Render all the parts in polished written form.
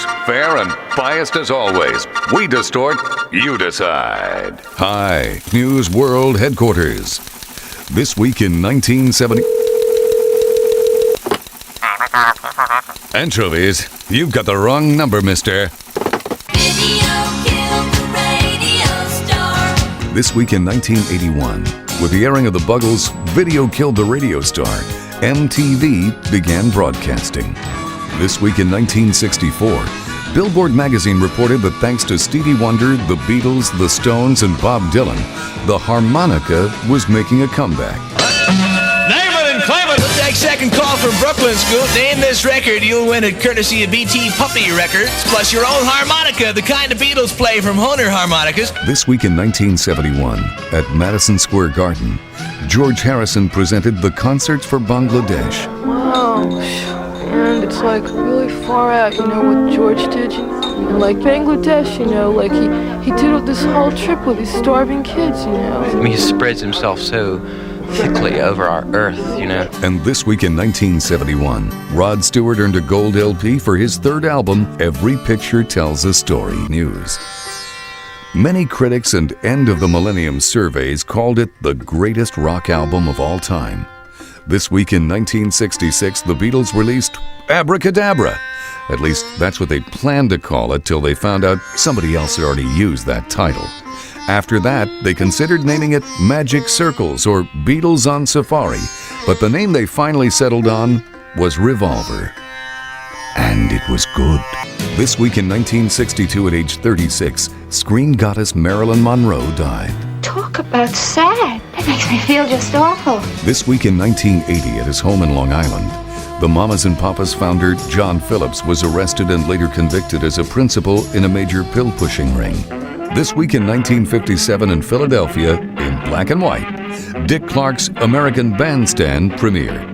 news. Fair and biased as always. We distort, you decide. Hi, News World Headquarters. This week in 1970... Anchovies, you've got the wrong number, mister. Video killed the radio star. This week in 1981, with the airing of the Buggles' Video Killed the Radio Star, MTV began broadcasting. This week in 1964, Billboard magazine reported that thanks to Stevie Wonder, the Beatles, the Stones, and Bob Dylan, the harmonica was making a comeback. Name it and claim it. We'll take second call from Brooklyn School. Name this record. You'll win it courtesy of BT Puppy Records, plus your own harmonica, the kind the Beatles play from Hohner harmonicas. This week in 1971, at Madison Square Garden, George Harrison presented the Concerts for Bangladesh. Wow, and it's like really far out, you know, what George did, you know? And like Bangladesh, you know, like he did this whole trip with these starving kids, you know. I mean, he spreads himself so thickly over our earth, you know. And this week in 1971, Rod Stewart earned a gold LP for his third album, Every Picture Tells a Story News. Many critics and end of the millennium surveys called it the greatest rock album of all time. This week in 1966, the Beatles released Abracadabra. At least that's what they planned to call it till they found out somebody else had already used that title. After that, they considered naming it Magic Circles or Beatles on Safari, but the name they finally settled on was Revolver. And it was good. This week in 1962, at age 36, screen goddess Marilyn Monroe died. Talk about sad. That makes me feel just awful. This week in 1980, at his home in Long Island, the Mamas and Papas founder John Phillips was arrested and later convicted as a principal in a major pill-pushing ring. This week in 1957 in Philadelphia, in black and white, Dick Clark's American Bandstand premiered.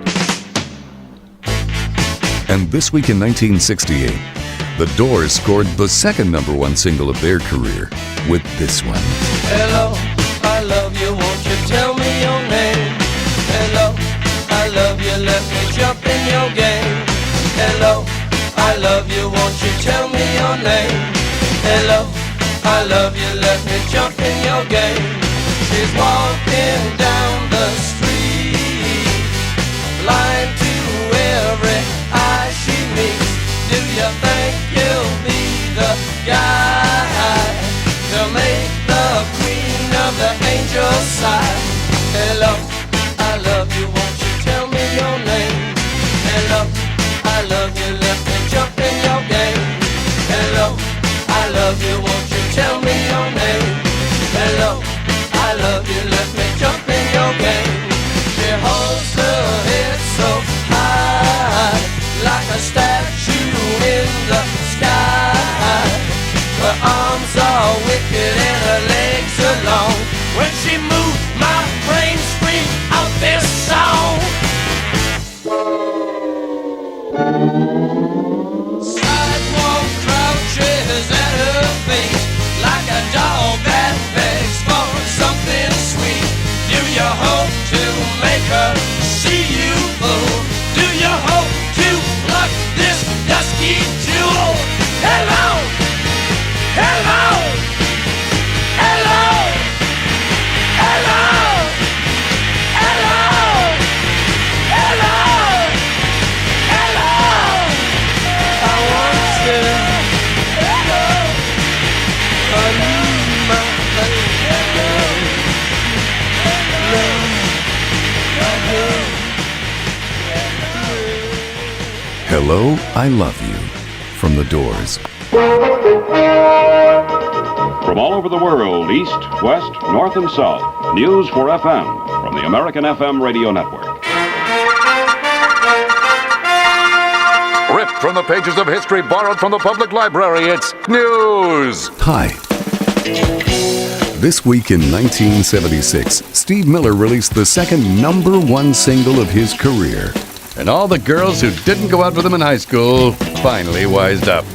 And this week in 1968, the Doors scored the second #1 single of their career with this one. Hello, I love you, won't you tell me your name? Hello, I love you, let me jump in your game. Hello, I love you, won't you tell me your name? Hello, I love you, let me jump in your game. She's walking down the street, blind to every eye she meets. Do you think you'll be the guy to make the queen of the angels sigh? Hello, I love you, won't you tell me your name? Hello, I love you, let me jump in your game. Hello, I love you, won't you tell me your name? Hello, I love you, let me jump in your game. She holds her head so high, like a statue in the sky. Her arms are wicked and her legs are long. When she moves, my brain screams out this song. Sidewalk crouches at her feet, like a dog that begs for something sweet. Do you hope to make her see you, fool? Do you hope to pluck this dusky jewel? Hello, hello, hello, hello, hello, hello, hello. I want you, hello, I need my Hello, I Love You, from the Doors. From all over the world, east, west, north, and south, News for FM from the American FM Radio Network. Ripped from the pages of history, borrowed from the public library, it's news. Hi. This week in 1976, Steve Miller released the second #1 single of his career. And all the girls who didn't go out with him in high school finally wised up.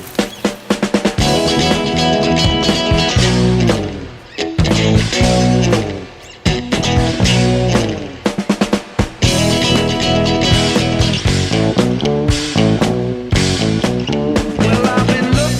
Well, I've been looking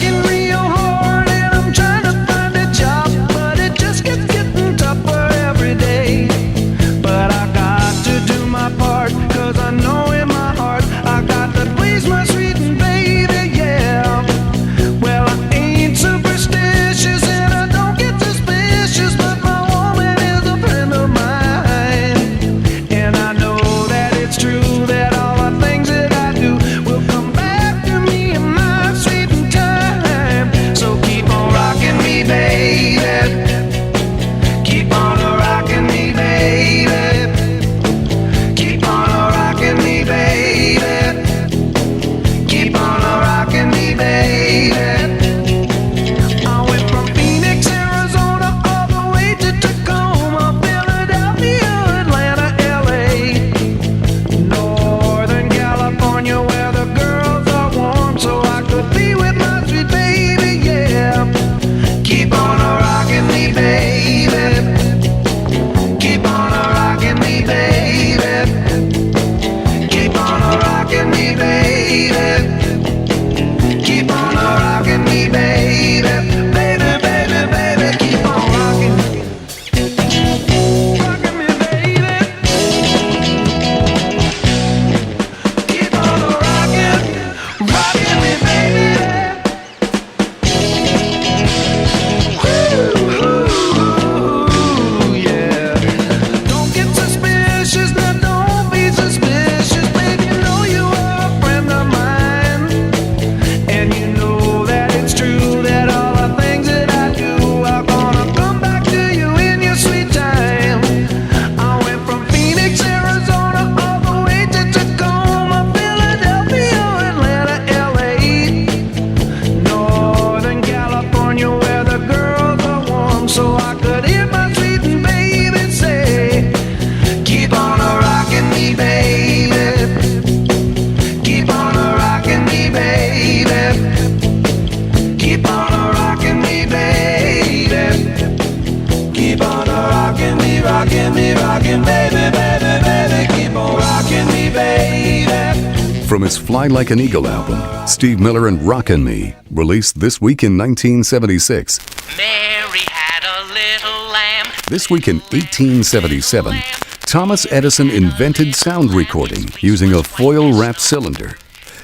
From his Fly Like an Eagle album, Steve Miller and Rockin' Me, released this week in 1976. Mary had a little lamb. This week in 1877, Thomas Edison invented sound recording using a foil-wrapped cylinder.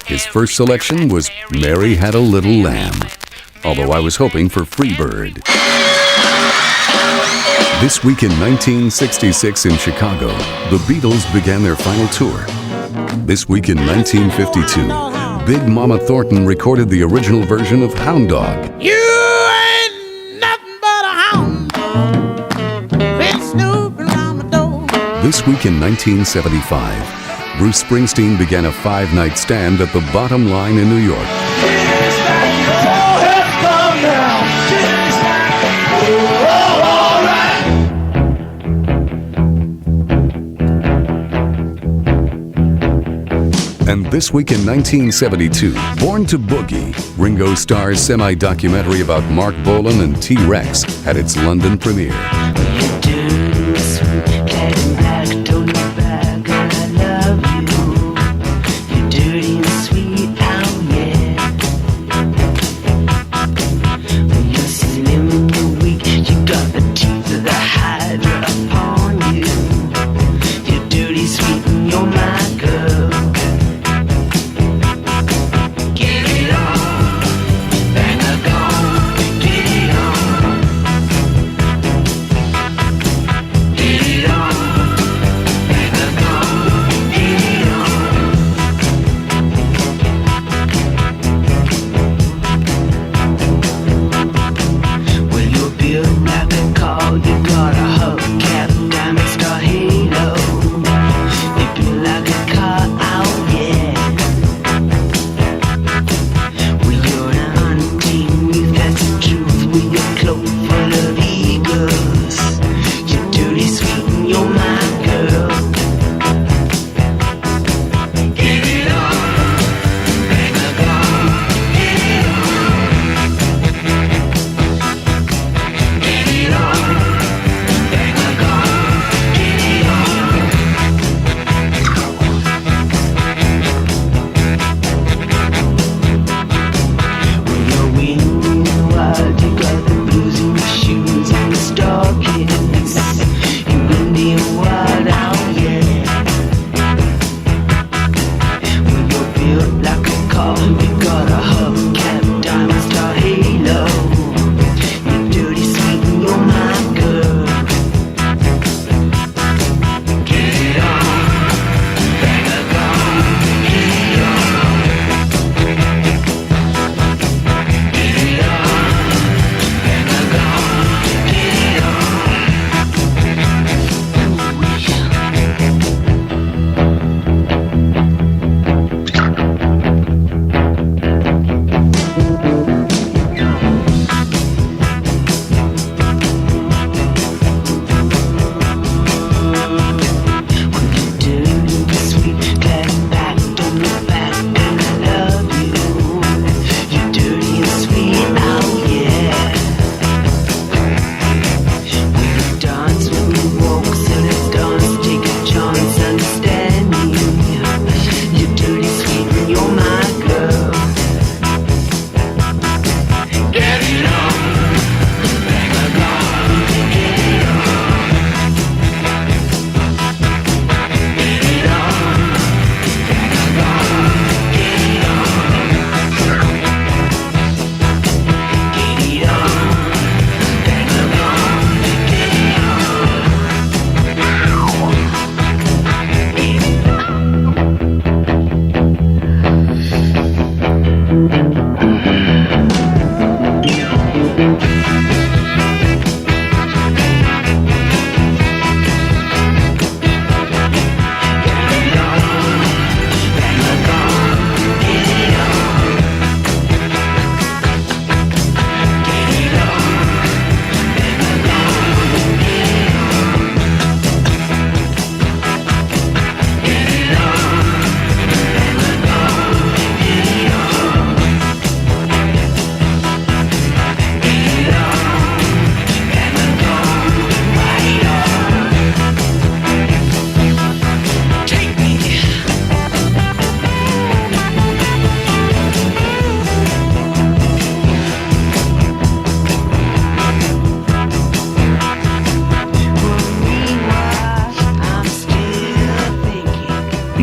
His first selection was Mary Had a Little Lamb, although I was hoping for Freebird. This week in 1966 in Chicago, the Beatles began their final tour. This week in 1952, Big Mama Thornton recorded the original version of Hound Dog. You ain't nothing but a hound dog. Been snooping around the door. This week in 1975, Bruce Springsteen began a 5-night stand at the Bottom Line in New York. And this week in 1972, Born to Boogie, Ringo Starr's semi-documentary about Mark Bolan and T-Rex, had its London premiere.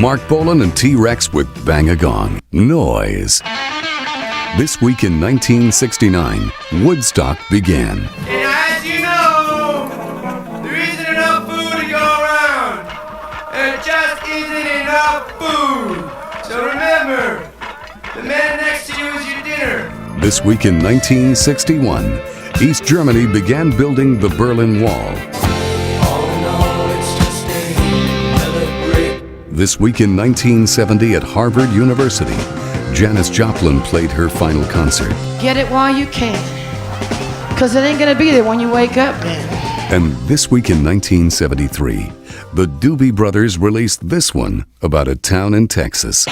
Mark Bolan and T-Rex with Bang a Gong. Noise. This week in 1969, Woodstock began. And as you know, there isn't enough food to go around. There just isn't enough food. So remember, the man next to you is your dinner. This week in 1961, East Germany began building the Berlin Wall. This week in 1970 at Harvard University, Janis Joplin played her final concert. Get it while you can, because it ain't gonna be there when you wake up, man. And this week in 1973, the Doobie Brothers released this one about a town in Texas.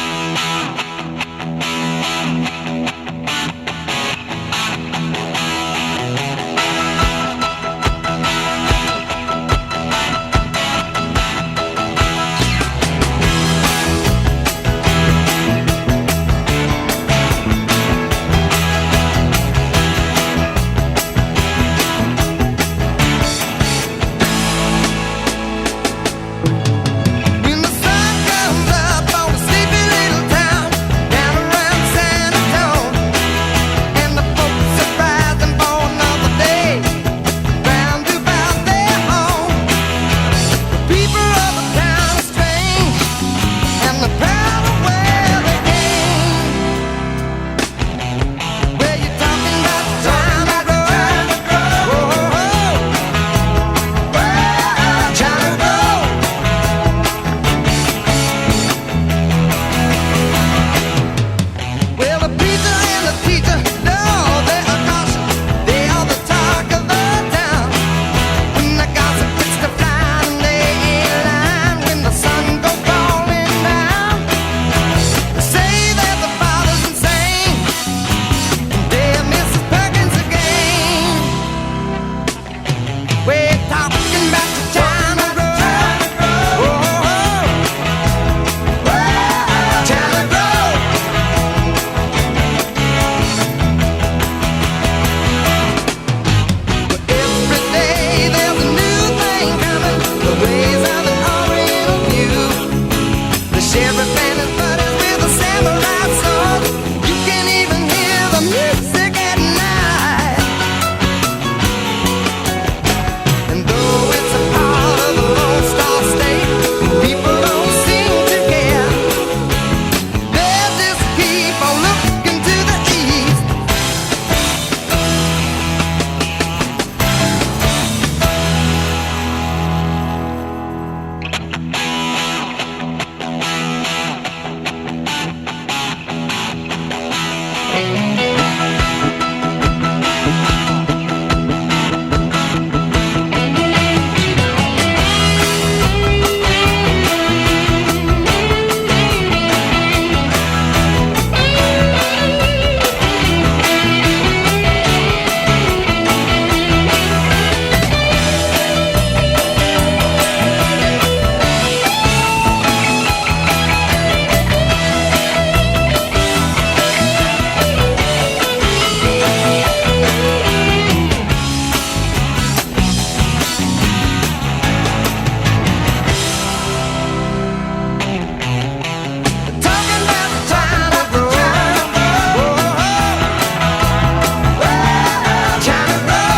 When the sun comes up on a sleepy little town down around San Antonio, and the folks surprising for another day, round about their home. The people of the town are strange, and they're proud of where they came. Where you talking about the time I grow? China grow. Well, the preacher and the teacher, no, they are caution. They are the talk of the town. When the gossip gets to flying and they ain't lying, when the sun goes falling down, they say that the father's insane, and they're Mrs. Perkins again. We're talking about the China grow. China grow. Every day there's a new thing coming. The ways of the Oriental view. The sheriff and his buddies with a samurai sword. You can even hear the music at night. And though it's a part of the Lone Star State, people don't seem to care. They just keep on looking to the east. Talking about the China grow. China grow.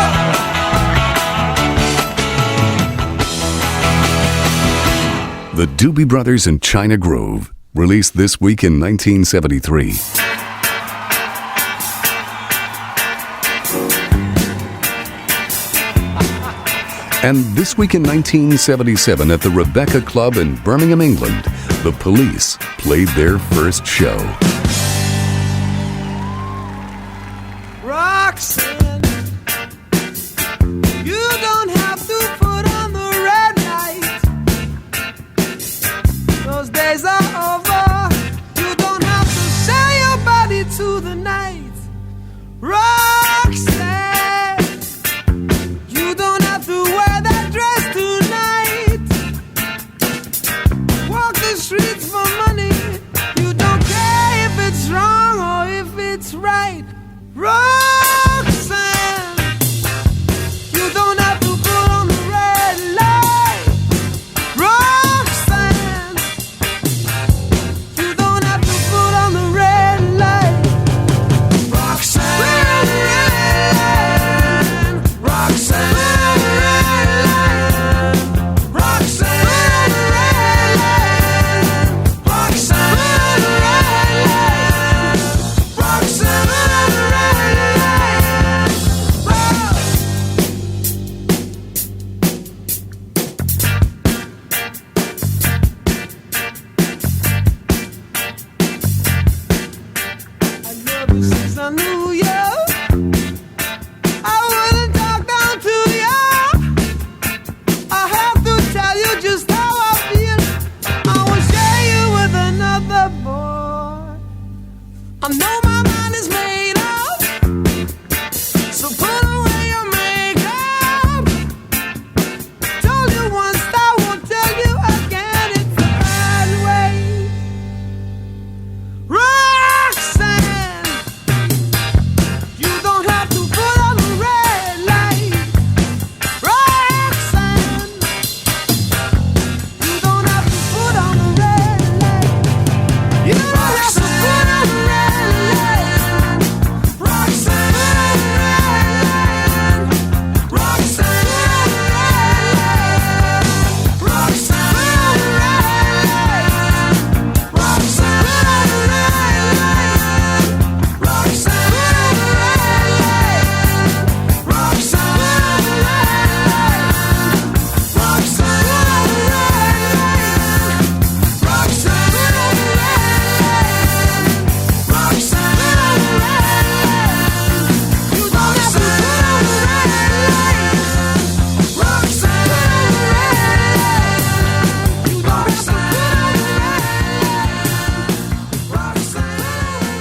The Doobie Brothers in China Grove, released this week in 1973. And this week in 1977 at the Rebecca Club in Birmingham, England, the Police played their first show. Roxanne, you don't have to put on the red light. Those days are over. You don't have to sell your body to the night. Roxanne, you don't have to wear that dress tonight. Walk the streets for money. You don't care if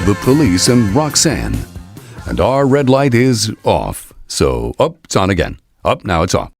the police, and Roxanne. And our red light is off. So, it's on again. Now it's off.